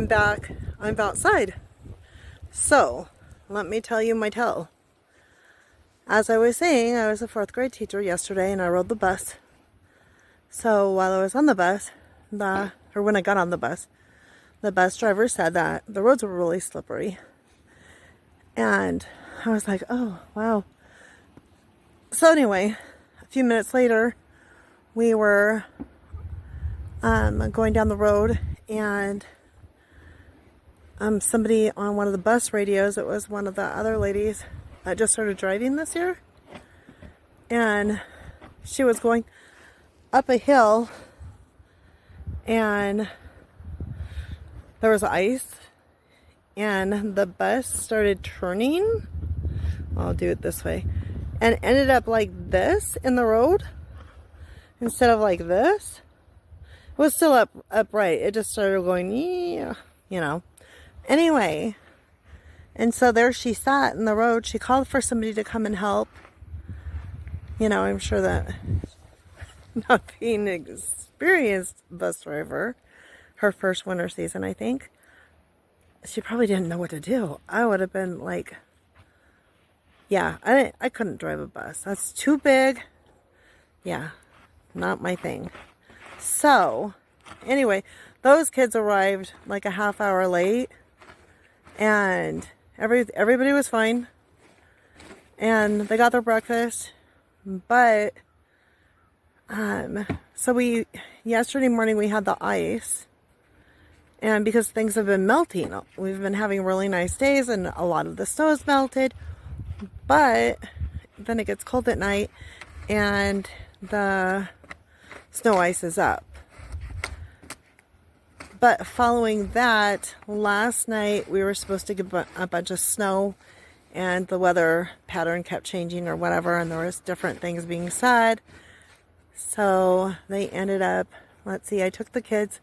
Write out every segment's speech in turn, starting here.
I'm back. I'm outside. So, let me tell you my tale. As I was saying, I was a 4th grade teacher yesterday and I rode the bus. So, while I was on the bus, when I got on the bus driver said that the roads were really slippery. And I was like, oh, wow. So anyway, a few minutes later, we were going down the road, and somebody on one of the bus radios, it was one of the other ladies that just started driving this year, and she was going up a hill, and there was ice, and the bus started turning. I'll do it this way, and ended up like this in the road instead of like this. It was still upright. It just started going, yeah, you know. Anyway, and so there she sat in the road. She called for somebody to come and help. You know, I'm sure that not being an experienced bus driver, her first winter season, I think, she probably didn't know what to do. I would have been like, yeah, I couldn't drive a bus. That's too big. Yeah, not my thing. So, anyway, those kids arrived like a half hour late, and everybody was fine, and they got their breakfast, but, so yesterday morning we had the ice, and because things have been melting, we've been having really nice days, and a lot of the snow is melted, but then it gets cold at night, and the snow ice is up. But following that, last night we were supposed to get a bunch of snow, and the weather pattern kept changing or whatever, and there was different things being said. So they ended up, let's see, I took the kids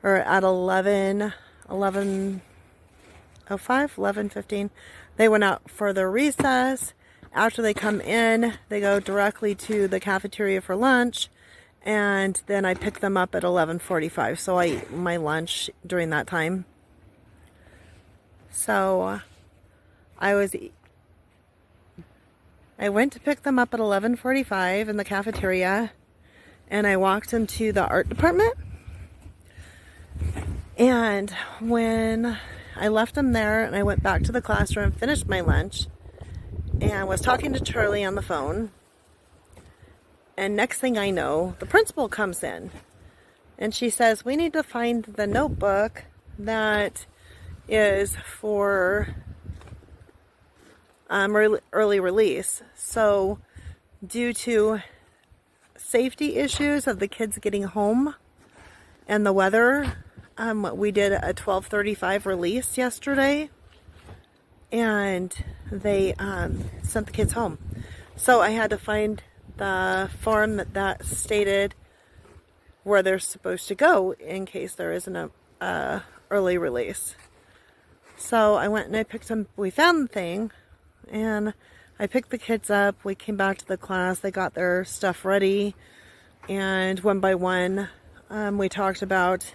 at 11:15. They went out for their recess. After they come in, they go directly to the cafeteria for lunch. And then I pick them up at 11:45. So I eat my lunch during that time. So I went to pick them up at 11:45 in the cafeteria. And I walked them to the art department. And when I left them there and I went back to the classroom, finished my lunch, and was talking to Charlie on the phone. And next thing I know, the principal comes in, and she says, we need to find the notebook that is for early release. So due to safety issues of the kids getting home and the weather, we did a 12:35 release yesterday, and they sent the kids home. So I had to find the form that stated where they're supposed to go in case there isn't a early release. So I went and I picked them. We found the thing, and I picked the kids up. We came back to the class. They got their stuff ready, and one by one, we talked about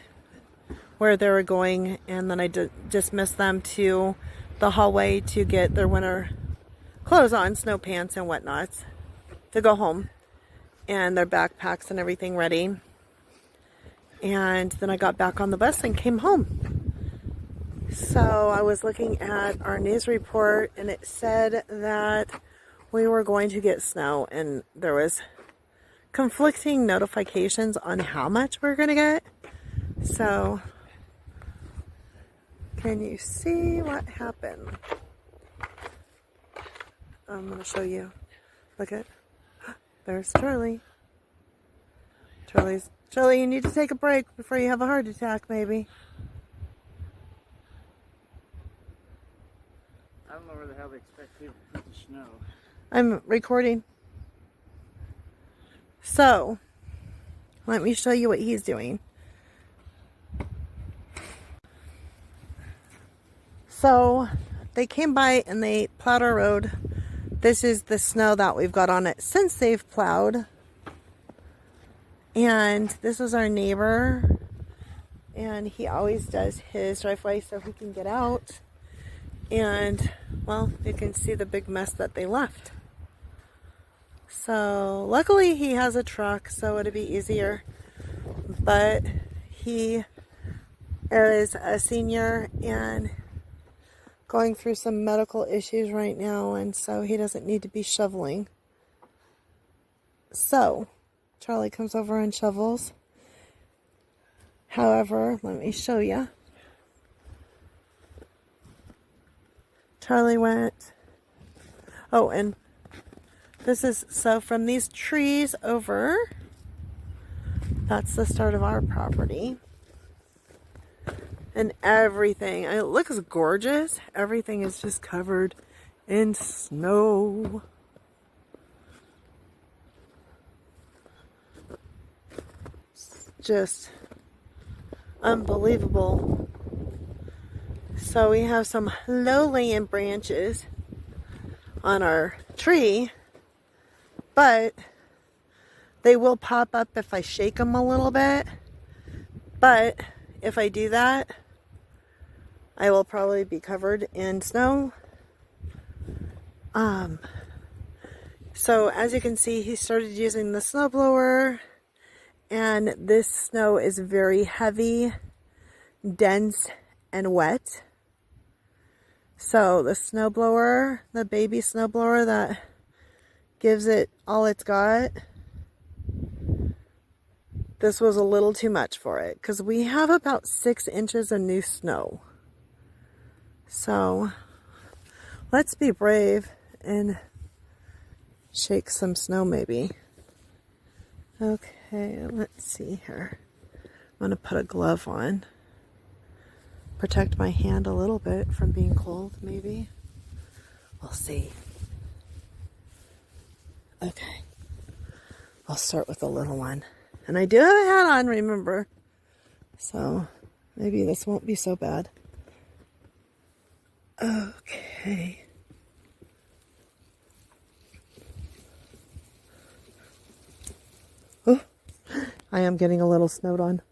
where they were going, and then I dismissed them to the hallway to get their winter clothes on, snow pants and whatnot, to go home, and their backpacks and everything ready. And then I got back on the bus and came home. So I was looking at our news report, and it said that we were going to get snow, and there was conflicting notifications on how much we're going to get. So can you see what happened? I'm going to show you. Look at, there's Charlie. Charlie, you need to take a break before you have a heart attack, maybe. I don't know where the hell they expect people to put the snow. I'm recording. So, let me show you what he's doing. So, they came by and they plowed our road. This is the snow that we've got on it since they've plowed. And this is our neighbor. And he always does his driveway so he can get out. And, well, you can see the big mess that they left. So, luckily he has a truck, so it'll be easier. But he is a senior and going through some medical issues right now, and so he doesn't need to be shoveling. So, Charlie comes over and shovels. However, let me show you. Charlie went, oh, and this is, so from these trees over, that's the start of our property. And everything, it looks gorgeous. Everything is just covered in snow. It's just unbelievable. So we have some low-lying branches on our tree, but they will pop up if I shake them a little bit. But if I do that, I will probably be covered in snow. So as you can see, he started using the snowblower, and this snow is very heavy, dense, and wet. So the snowblower, the baby snowblower that gives it all it's got, this was a little too much for it because we have about 6 inches of new snow. So let's be brave and shake some snow maybe. Okay, let's see here. I'm going to put a glove on. Protect my hand a little bit from being cold maybe. We'll see. Okay. I'll start with the little one. And I do have a hat on, remember. So maybe this won't be so bad. Okay. Oh, I am getting a little snowed on.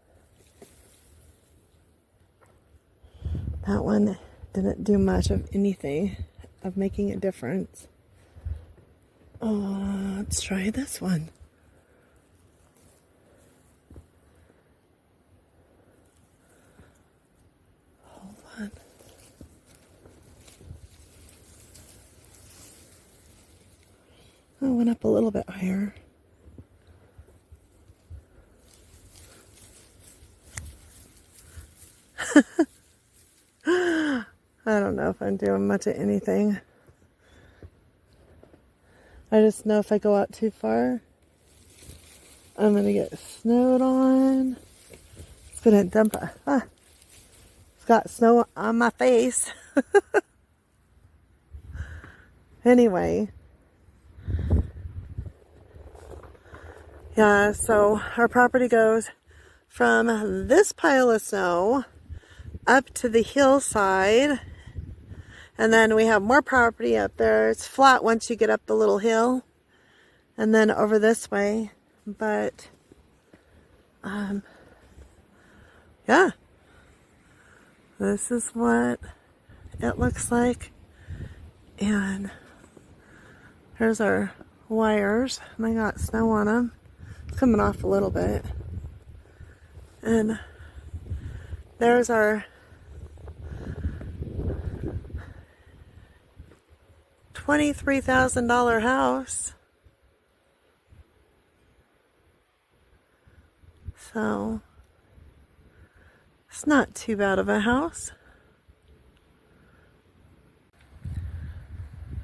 That one didn't do much of anything of making a difference. Oh, let's try this one. Hold on. I went up a little bit higher. I don't know if I'm doing much of anything. I just know if I go out too far, I'm going to get snowed on. It's going to dump it's got snow on my face. Anyway. Yeah, so our property goes from this pile of snow up to the hillside. And then we have more property up there. It's flat once you get up the little hill. And then over this way. But, yeah. This is what it looks like. And here's our wires. And I got snow on them. It's coming off a little bit. And there's our $23,000 house. So it's not too bad of a house.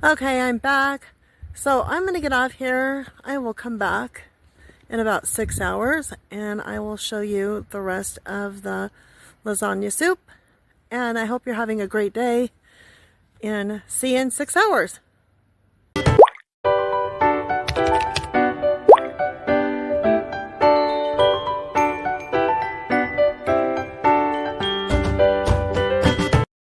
Okay, I'm back. So I'm going to get off here. I will come back in about 6 hours and I will show you the rest of the lasagna soup. And I hope you're having a great day and see you in 6 hours.